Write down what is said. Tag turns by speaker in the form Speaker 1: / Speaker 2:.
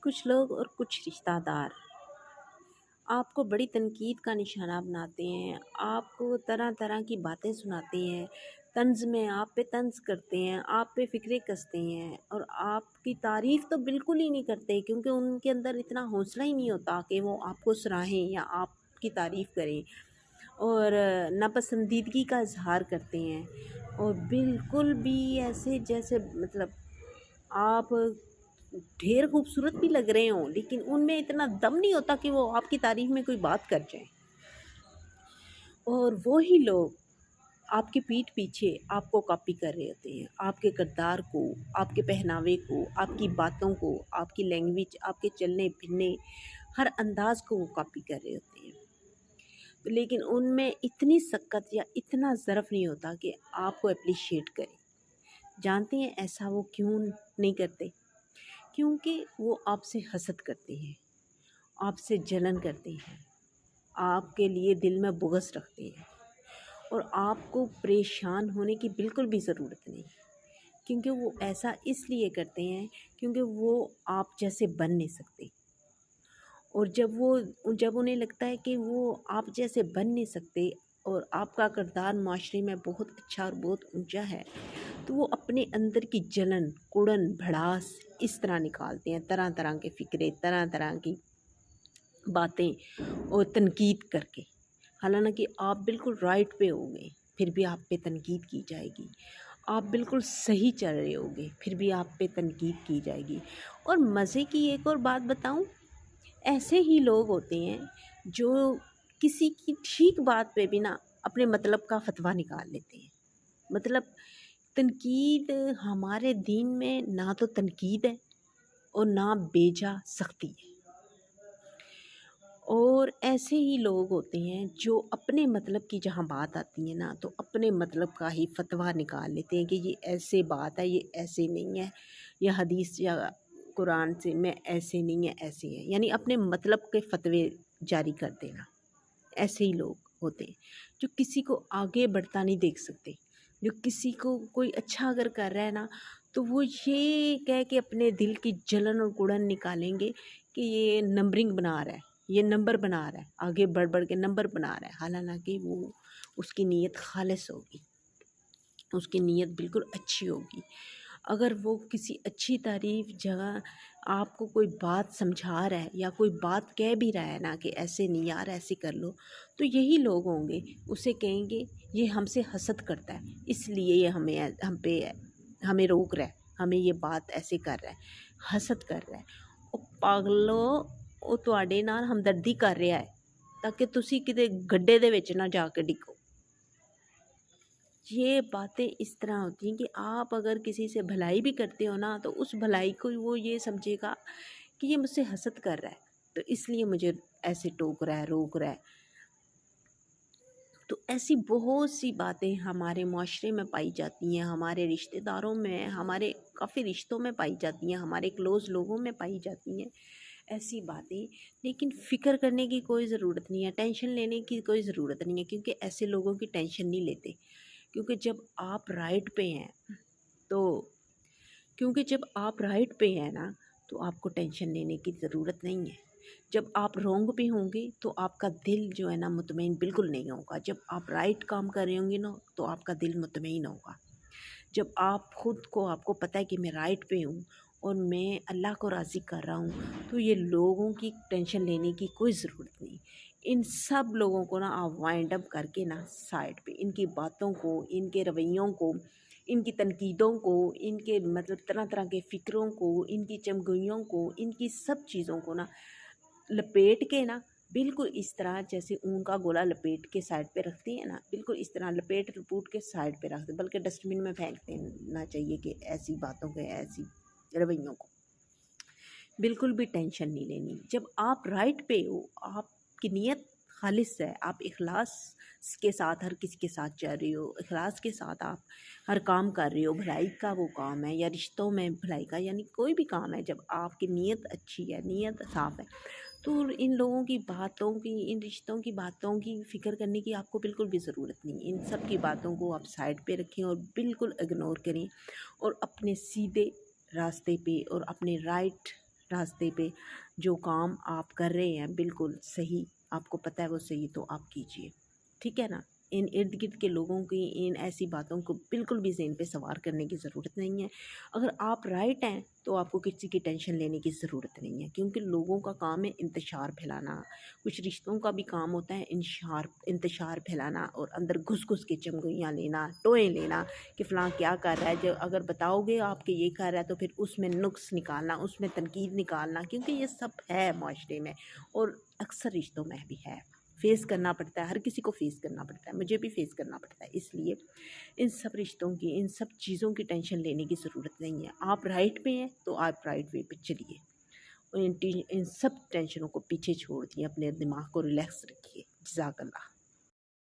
Speaker 1: کچھ لوگ اور کچھ رشتہ دار آپ کو بڑی تنقید کا نشانہ بناتے ہیں، آپ کو طرح طرح کی باتیں سناتے ہیں، طنز میں آپ پہ طنز کرتے ہیں، آپ پہ فکرے کستے ہیں اور آپ کی تعریف تو بالکل ہی نہیں کرتے، کیونکہ ان کے اندر اتنا حوصلہ ہی نہیں ہوتا کہ وہ آپ کو سراہیں یا آپ کی تعریف کریں، اور ناپسندیدگی کا اظہار کرتے ہیں، اور بالکل بھی ایسے جیسے مطلب آپ ڈھیر خوبصورت بھی لگ رہے ہوں، لیکن ان میں اتنا دم نہیں ہوتا کہ وہ آپ کی تعریف میں کوئی بات کر جائیں۔ اور وہی لوگ آپ کی پیٹھ پیچھے آپ کو کاپی کر رہے ہوتے ہیں، آپ کے کردار کو، آپ کے پہناوے کو، آپ کی باتوں کو، آپ کی لینگویج، آپ کے چلنے پھرنے، ہر انداز کو وہ کاپی کر رہے ہوتے ہیں، لیکن ان میں اتنی سکت یا اتنا ظرف نہیں ہوتا کہ آپ کو اپریشیٹ کریں۔ جانتے ہیں ایسا وہ کیوں نہیں کرتے؟ کیونکہ وہ آپ سے حسد کرتے ہیں، آپ سے جلن کرتے ہیں، آپ کے لیے دل میں بغض رکھتے ہیں، اور آپ کو پریشان ہونے کی بالکل بھی ضرورت نہیں، کیونکہ وہ ایسا اس لیے کرتے ہیں کیونکہ وہ آپ جیسے بن نہیں سکتے، اور جب انہیں لگتا ہے کہ وہ آپ جیسے بن نہیں سکتے اور آپ کا کردار معاشرے میں بہت اچھا اور بہت اونچا ہے، تو وہ اپنے اندر کی جلن، کڑن، بھڑاس اس طرح نکالتے ہیں، طرح طرح کے فکرے، طرح طرح کی باتیں اور تنقید کر کے، حالانکہ آپ بالکل رائٹ پہ ہوں گے پھر بھی آپ پہ تنقید کی جائے گی، آپ بالکل صحیح چل رہے ہوگے پھر بھی آپ پہ تنقید کی جائے گی۔ اور مزے کی ایک اور بات بتاؤں، ایسے ہی لوگ ہوتے ہیں جو کسی کی ٹھیک بات پہ بھی نا اپنے مطلب کا فتویٰ نکال لیتے ہیں۔ مطلب تنقید ہمارے دین میں نہ تو تنقید ہے اور نہ بیجا سختی ہے، اور ایسے ہی لوگ ہوتے ہیں جو اپنے مطلب کی جہاں بات آتی ہے نا تو اپنے مطلب کا ہی فتویٰ نکال لیتے ہیں کہ یہ ایسے بات ہے، یہ ایسے نہیں ہے، یا حدیث یا قرآن سے میں ایسے نہیں ہے، ایسے ہے، یعنی اپنے مطلب کے فتوے جاری کر دینا۔ ایسے ہی لوگ ہوتے ہیں جو کسی کو آگے بڑھتا نہیں دیکھ سکتے، جو کسی کو کوئی اچھا اگر کر رہا ہے نا تو وہ یہ کہہ کے اپنے دل کی جلن اور گڑن نکالیں گے کہ یہ نمبرنگ بنا رہا ہے، یہ نمبر بنا رہا ہے، آگے بڑھ بڑھ کے نمبر بنا رہا ہے، حالانکہ وہ اس کی نیت خالص ہوگی، اس کی نیت بالکل اچھی ہوگی۔ اگر وہ کسی اچھی تعریف جگہ آپ کو کوئی بات سمجھا رہا ہے یا کوئی بات کہہ بھی رہا ہے نا کہ ایسے نہیں یار، ایسے کر لو، تو یہی لوگ ہوں گے اسے کہیں گے یہ ہم سے حسد کرتا ہے، اس لیے یہ ہمیں روک رہا ہے، ہمیں یہ بات ایسے کر رہا ہے، حسد کر رہا ہے۔ او پاگلو، وہ تواڈے نال ہمدردی کر رہا ہے تاکہ تسی کتے گڈھے دے وچ نہ جا کے ڈگو۔ یہ باتیں اس طرح ہوتی ہیں کہ آپ اگر کسی سے بھلائی بھی کرتے ہو نا تو اس بھلائی کو وہ یہ سمجھے گا کہ یہ مجھ سے حسد کر رہا ہے تو اس لیے مجھے ایسے ٹوک رہا ہے، روک رہا ہے۔ تو ایسی بہت سی باتیں ہمارے معاشرے میں پائی جاتی ہیں، ہمارے رشتہ داروں میں، ہمارے کافی رشتوں میں پائی جاتی ہیں، ہمارے کلوز لوگوں میں پائی جاتی ہیں ایسی باتیں، لیکن فکر کرنے کی کوئی ضرورت نہیں ہے، ٹینشن لینے کی کوئی ضرورت نہیں ہے، کیونکہ ایسے لوگوں کی ٹینشن نہیں لیتے، کیونکہ جب آپ رائٹ پہ ہیں تو نا تو آپ کو ٹینشن لینے کی ضرورت نہیں ہے۔ جب آپ رونگ پہ ہوں گے تو آپ کا دل جو ہے نا مطمئن بالکل نہیں ہوگا، جب آپ رائٹ کام کر رہے ہوں گے نا تو آپ کا دل مطمئن ہوگا، جب آپ کو پتہ ہے کہ میں رائٹ پہ ہوں اور میں اللہ کو راضی کر رہا ہوں، تو یہ لوگوں کی ٹینشن لینے کی کوئی ضرورت نہیں۔ ان سب لوگوں کو نا آپ وائنڈ اپ کر کے نا سائڈ پہ، ان کی باتوں کو، ان کے رویوں کو، ان کی تنقیدوں کو، ان کے مطلب طرح طرح کے فکروں کو، ان کی چمگوئیوں کو، ان کی سب چیزوں کو نا لپیٹ کے نا بالکل اس طرح جیسے اون کا گولا لپیٹ کے سائڈ پہ رکھتے ہیں نا، بالکل اس طرح لپیٹ لپوٹ کے سائڈ پہ رکھ دیں، بلکہ ڈسٹ بن میں پھینک دینا چاہیے کہ ایسی باتوں کے، ایسی رویوں کو بالکل بھی ٹینشن نہیں لینی۔ جب آپ رائٹ پہ ہو، آپ کی نیت خالص ہے، آپ اخلاص کے ساتھ ہر کسی کے ساتھ چل رہے ہو، اخلاص کے ساتھ آپ ہر کام کر رہے ہو، بھلائی کا وہ کام ہے یا رشتوں میں بھلائی کا، یعنی کوئی بھی کام ہے، جب آپ کی نیت اچھی ہے، نیت صاف ہے، تو ان لوگوں کی باتوں کی، ان رشتوں کی باتوں کی فکر کرنے کی آپ کو بالکل بھی ضرورت نہیں۔ ان سب کی باتوں کو آپ سائڈ پہ رکھیں اور بالکل اگنور کریں، اور اپنے سیدھے راستے پہ اور اپنے راستے پہ جو کام آپ کر رہے ہیں بالکل صحیح، آپ کو پتہ ہے وہ صحیح، تو آپ کیجئے، ٹھیک ہے نا؟ ان ارد گرد کے لوگوں کی ان ایسی باتوں کو بالکل بھی ذہن پہ سوار کرنے کی ضرورت نہیں ہے۔ اگر آپ رائٹ ہیں تو آپ کو کسی کی ٹینشن لینے کی ضرورت نہیں ہے، کیونکہ لوگوں کا کام ہے انتشار پھیلانا، کچھ رشتوں کا بھی کام ہوتا ہے انتشار پھیلانا اور اندر گھس گھس کے چمگوئیاں لینا، ٹوئیں لینا کہ فلاں کیا کر رہا ہے۔ جو اگر بتاؤ گے آپ کہ یہ کر رہا ہے تو پھر اس میں نقص نکالنا، اس میں تنقید نکالنا، کیونکہ یہ سب ہے معاشرے میں اور اکثر رشتوں میں بھی ہے، فیس کرنا پڑتا ہے، ہر کسی کو فیس کرنا پڑتا ہے، مجھے بھی فیس کرنا پڑتا ہے۔ اس لیے ان سب رشتوں کی، ان سب چیزوں کی ٹینشن لینے کی ضرورت نہیں ہے۔ آپ رائٹ پہ ہیں تو آپ رائٹ وے پہ چلیے، ان سب ٹینشنوں کو پیچھے چھوڑ دیے، اپنے دماغ کو ریلیکس رکھیے۔ جزاک اللہ۔